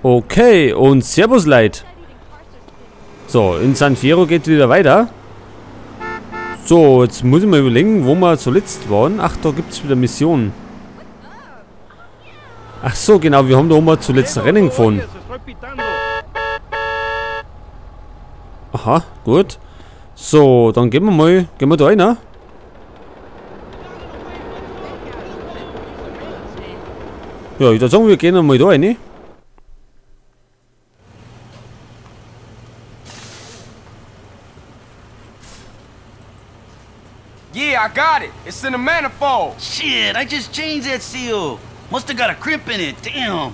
Okay, und Servus Leute. So, in San Fierro geht wieder weiter. So, jetzt muss ich mal überlegen, wo wir zuletzt waren. Ach, da gibt es wieder Missionen. Ach so, genau, wir haben da oben zuletzt Rennen gefahren. Aha, gut. So, dann gehen wir da rein, ne? Ja, ich würde sagen, wir gehen mal da rein. Yeah, I got it. It's in the manifold. Shit, I just changed that seal. Must have got a crimp in it. Damn.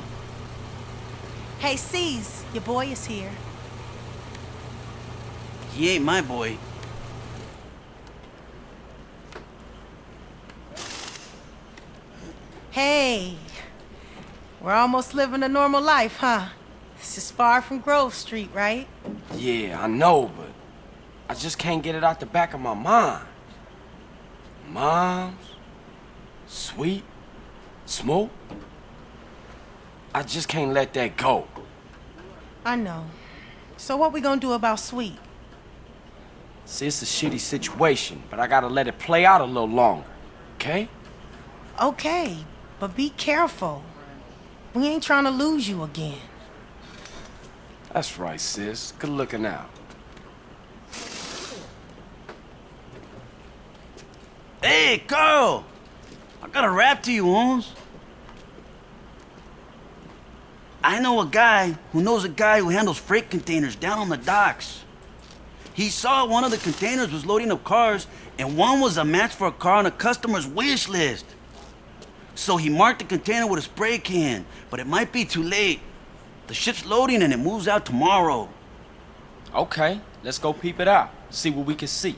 Hey, C's, your boy is here. He ain't my boy. Hey, we're almost living a normal life, huh? This is far from Grove Street, right? Yeah, I know, but I just can't get it out the back of my mind. Moms, Sweet, Smoke. I just can't let that go. I know. So what we gonna do about Sweet? See, it's a shitty situation, but I gotta let it play out a little longer, okay? Okay, but be careful. We ain't trying to lose you again. That's right, sis. Good looking out. Hey, Carl! I got a rap to you, Holmes. I know a guy who knows a guy who handles freight containers down on the docks. He saw one of the containers was loading up cars, and one was a match for a car on a customer's wish list. So he marked the container with a spray can, but it might be too late. The ship's loading and it moves out tomorrow. Okay, let's go peep it out. See what we can see.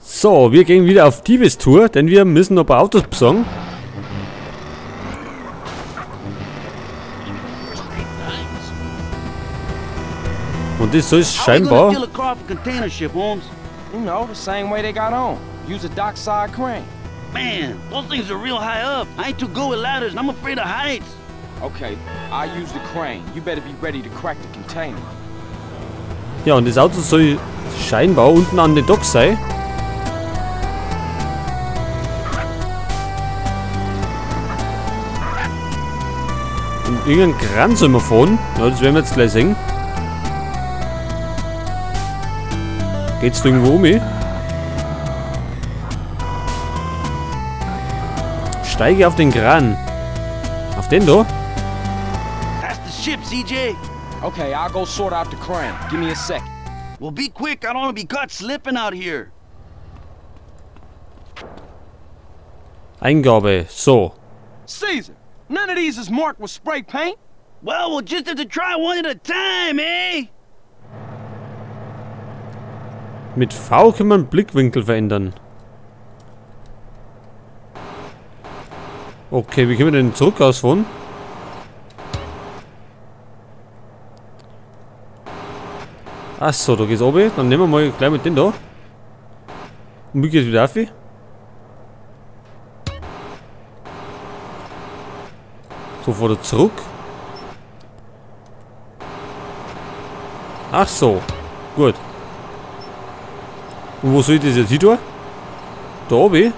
So, wir gehen wieder auf Diebestour, denn wir müssen noch ein paar Autos besorgen. Und das soll scheinbar... You know, the same way they got on. Use a dockside crane. Man, those things are real high up. I ain't too good with ladders and I'm afraid of heights. Okay, I use the crane. You better be ready to crack the container. Ja, und das Auto soll scheinbar unten an den Dock sein. Und irgendeinen Kran soll man fahren. Ja, das werden wir jetzt gleich sehen. Geht's da irgendwo um? Steige auf den Kran. Auf den da? That's the ship, CJ. Okay, I'll go sort out the crane. Give me a sec. Well, be quick. I don't want to be caught slipping out here. Eingabe. So. Caesar, none of these is marked with spray paint. Well, we'll just have to try one at a time, eh? Mit V kann man Blickwinkel verändern. Okay, wie können wir denn zurück ausfahren? Achso, da geht's oben. Dann nehmen wir mal gleich mit den da. Und wie geht's wieder auf? So, fährt er zurück. Ach so. Gut. Und wo soll ich das jetzt hin tun? Da oben?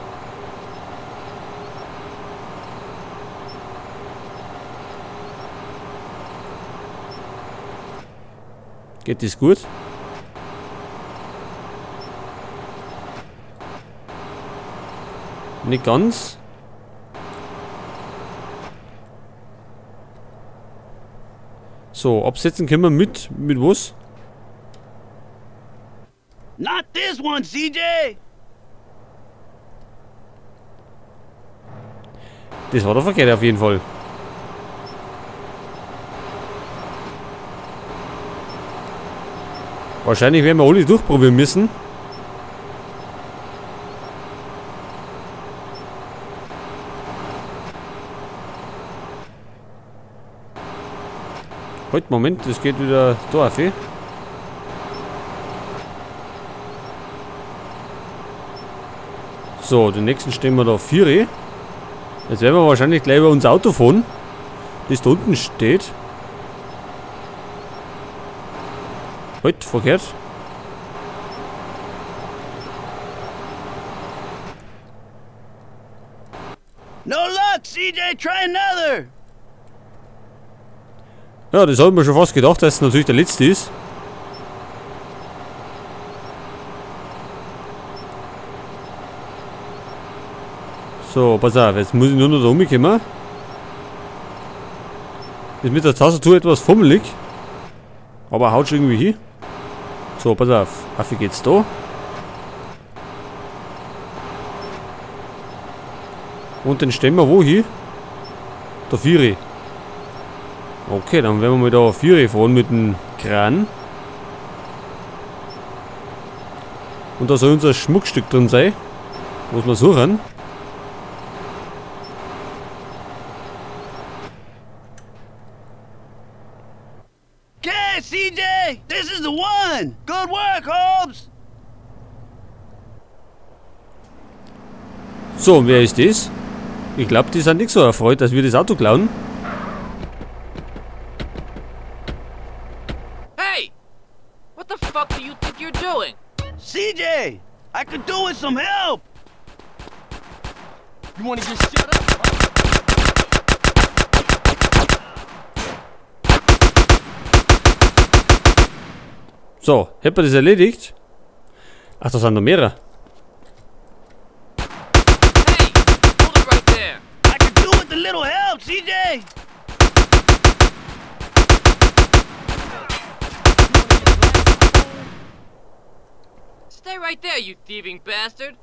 Geht das gut? Nicht ganz. So, absetzen können wir mit was? Not this one, CJ! Das war der verkehrt auf jeden Fall. Wahrscheinlich werden wir alle durchprobieren müssen. Halt, Moment, das geht wieder da auf. So, den nächsten stellen wir da 4. Jetzt werden wir wahrscheinlich gleich über unser Auto fahren, das da unten steht. Halt, verkehrt. No luck, CJ, try another. Ja, das habe ich mir schon fast gedacht, dass es natürlich der letzte ist. So, pass auf, jetzt muss ich nur noch da rumkommen. Ist mit der Tastatur etwas fummelig. Aber haut schon irgendwie hin. So, pass auf. Wie geht's da? Und den stellen wir wo hin? Der Vieri. Okay, dann werden wir mal da Vieri fahren mit dem Kran. Und da soll unser Schmuckstück drin sein. Muss man suchen. Okay, CJ, this is the one. Good work, Holmes. So, und wer ist das? Ich glaube, die sind nicht so erfreut, dass wir das Auto klauen. Hey! What the fuck do you think you're doing? CJ, I could do with some help. You wanna get shut up? So, hätten wir das erledigt? Ach, da sind noch mehrere. Hey! Hold it right there! I could do with a little help, CJ. Stay right there, you thieving bastard!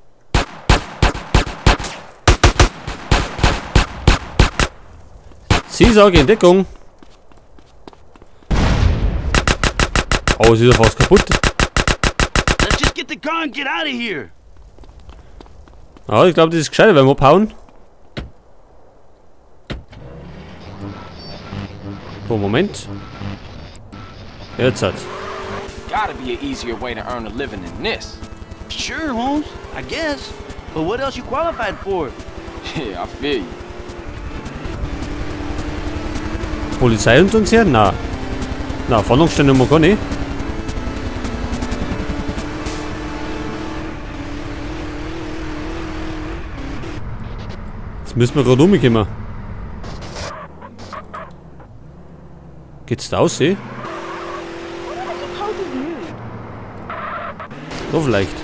Seelsorge in Deckung. Oh, es ist ja fast kaputt. Let's just get the car and get out of here. Ja, ich glaube, das ist gescheiter, wenn wir abhauen. So, Moment. Jetzt hat. Gotta be an easier way to earn a living than this. Sure, Holmes, I guess. But what else you qualified for? Yeah, I feel you. Polizei und uns her? Na. Na, Fahndungsstelle haben wir gar nicht. Jetzt müssen wir gerade rumkommen. Geht's da aus, eh? So vielleicht.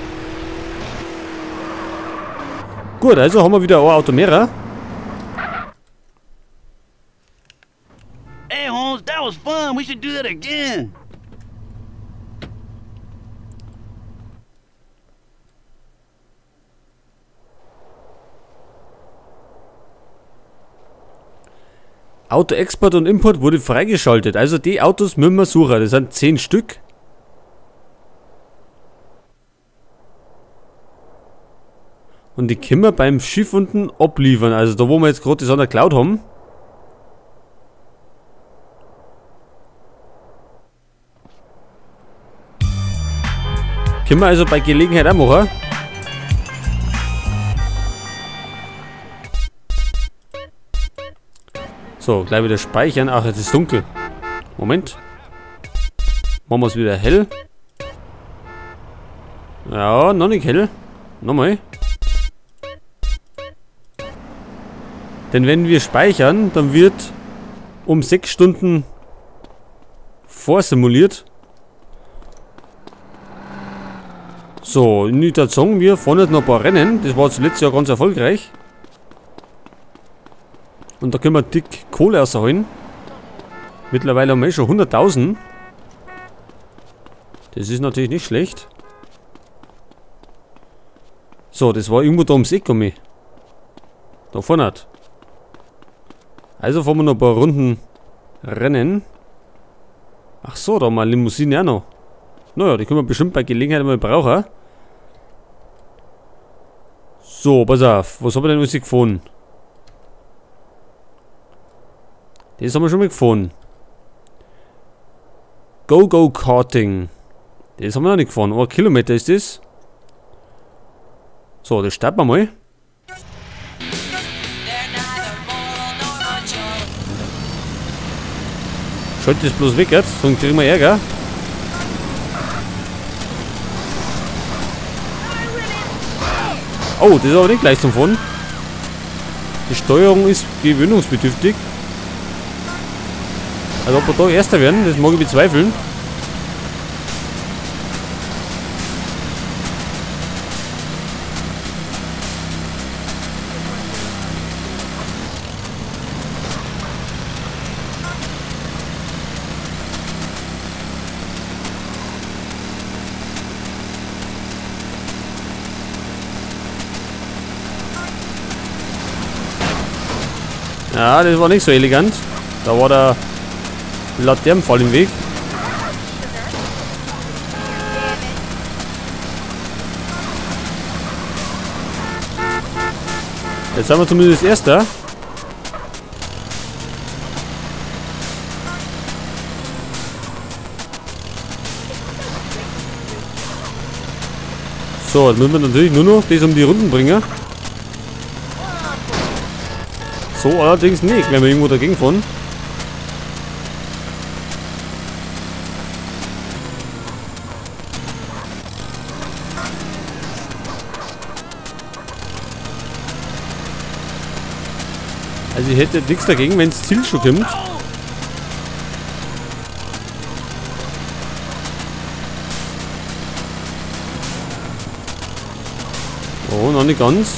Gut, also haben wir wieder ein Auto mehr. Hey, Holmes, that was fun. We should do that again. Auto-Export und Import wurde freigeschaltet. Also die Autos müssen wir suchen. Das sind 10 Stück. Und die können wir beim Schiff unten abliefern. Also da, wo wir jetzt gerade das an der Cloud haben. Können wir also bei Gelegenheit auch machen. So, gleich wieder speichern. Ach, jetzt ist dunkel. Moment. Machen wir es wieder hell. Ja, noch nicht hell. Nochmal. Denn wenn wir speichern, dann wird um 6 Stunden vorsimuliert. So, ich würde sagen, wir fahren jetzt noch ein paar Rennen. Das war zuletzt ja ganz erfolgreich. Und da können wir dick Kohle rausholen. Mittlerweile haben wir schon 100.000. Das ist natürlich nicht schlecht. So, das war irgendwo da ums Eck um mich. Da vorne hat. Also fahren wir noch ein paar Runden Rennen. Ach so, da haben wir eine Limousine auch noch. Naja, die können wir bestimmt bei Gelegenheit mal brauchen. So, pass auf. Was haben wir denn uns gefunden? Das haben wir schon mal gefahren. Go-Go-Karting. Das haben wir noch nicht gefahren. Oh, ein Kilometer ist das. So, das starten wir mal. They're not Schaut das bloß weg jetzt, sonst kriegen wir Ärger. Oh, das ist aber nicht gleich zum Fahren. Die Steuerung ist gewöhnungsbedürftig. Also ob wir da Erster werden, das mag ich bezweifeln. Ja, das war nicht so elegant. Da war der Laternenfall im Weg. Jetzt haben wir zumindest Erster. So, jetzt müssen wir natürlich nur noch das um die Runden bringen. So allerdings nicht, wenn wir irgendwo dagegen fahren. Also ich hätte nichts dagegen, wenn das Ziel schon kommt. Oh, noch nicht ganz.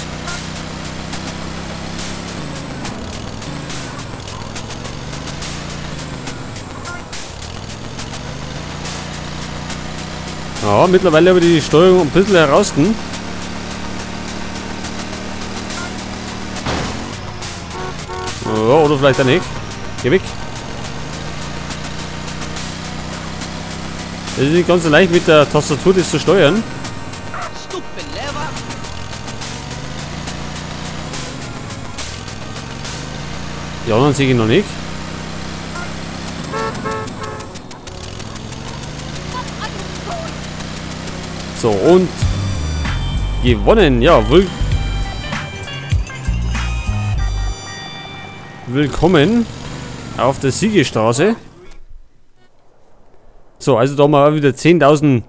Ja, mittlerweile habe ich die Steuerung ein bisschen heraus. Ja, oder vielleicht auch nicht. Geh weg. Es ist nicht ganz so leicht mit der Tastatur das zu steuern. Die anderen sehe ich noch nicht. So, und gewonnen. Ja, willkommen auf der Siegestraße. So, also da haben wir wieder 10.000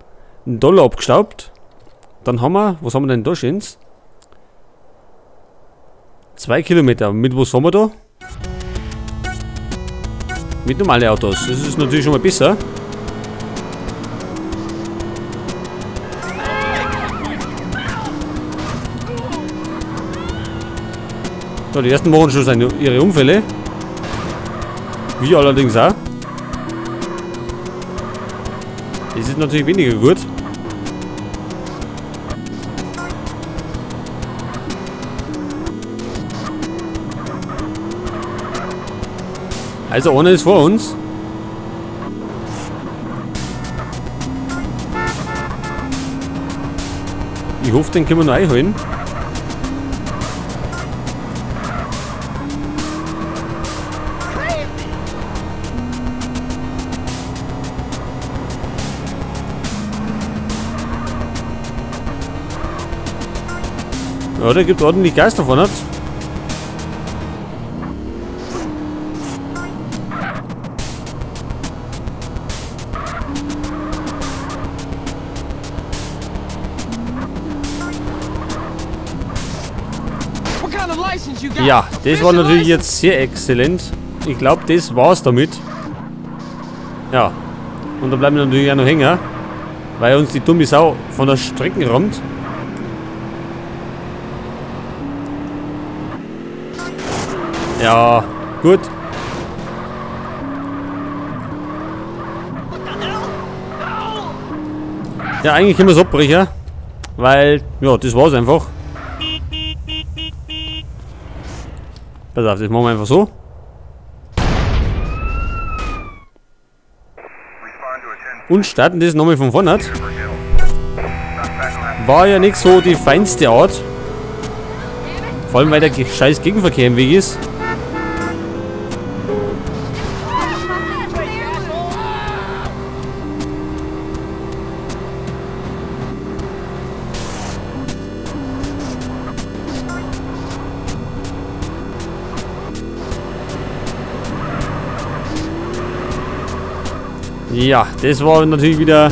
$ abgestaubt. Dann haben wir, was haben wir denn da stehen? 2 Kilometer. Mit was fahren wir da? Mit normalen Autos. Das ist natürlich schon mal besser. So, die ersten machen schon ihre Unfälle. Wir allerdings auch. Das ist natürlich weniger gut. Also einer ist vor uns. Ich hoffe, den können wir noch einholen. Ja, der gibt ordentlich Gas davon hat. Ja, das war natürlich jetzt sehr exzellent. Ich glaube, das war's damit. Ja. Und da bleiben wir natürlich auch noch hängen, weil uns die dumme Sau von der Strecke rammt. Ja, gut. Ja, eigentlich können wir es abbrechen, weil, ja, das war's einfach. Pass auf, das machen wir einfach so. Und starten das nochmal von vorne. War ja nicht so die feinste Art. Vor allem, weil der scheiß Gegenverkehr im Weg ist. Ja, das war natürlich wieder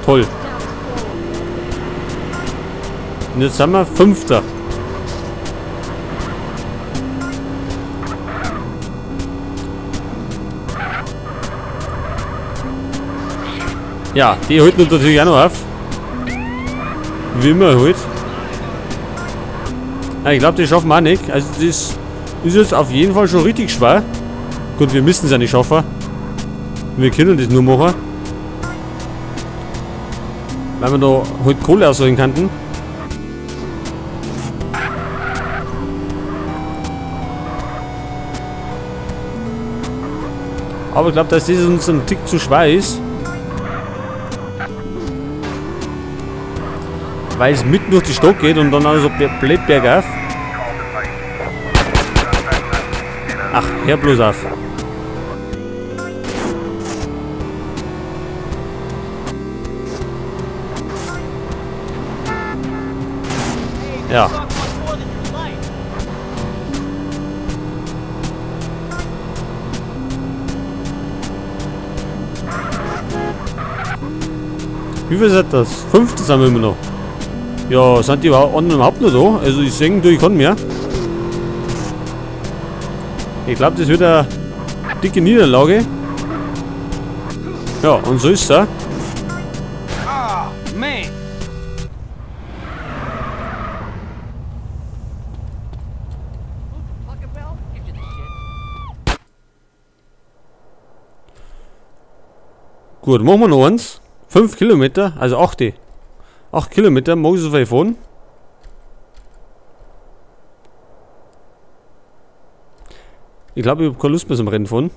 toll. Und jetzt sind wir Fünfter. Ja, die holt uns natürlich auch noch auf. Wie immer halt. Ja, ich glaube, die schaffen wir auch nicht. Also das ist jetzt auf jeden Fall schon richtig schwer. Gut, wir müssen es ja nicht schaffen. Wir können das nur machen. Weil wir da halt Kohle ausholen könnten. Aber ich glaube, dass das uns ein Tick zu schwer ist. Weil es mitten durch die Stadt geht und dann also blöd bergauf. Ach, hör bloß auf. Ja. Wie viel sind das? 15 sind wir immer noch. Ja, sind die anderen überhaupt noch da? Also ich sehe, ich kann mehr. Ich glaube, das wird eine dicke Niederlage. Ja, und so ist es auch. Ah, man. Gut, machen wir noch eins. 5 Kilometer, also 8 Kilometer, mag ich so viel fahren. Ich glaube, ich habe keine Lust mehr zum Rennen fahren.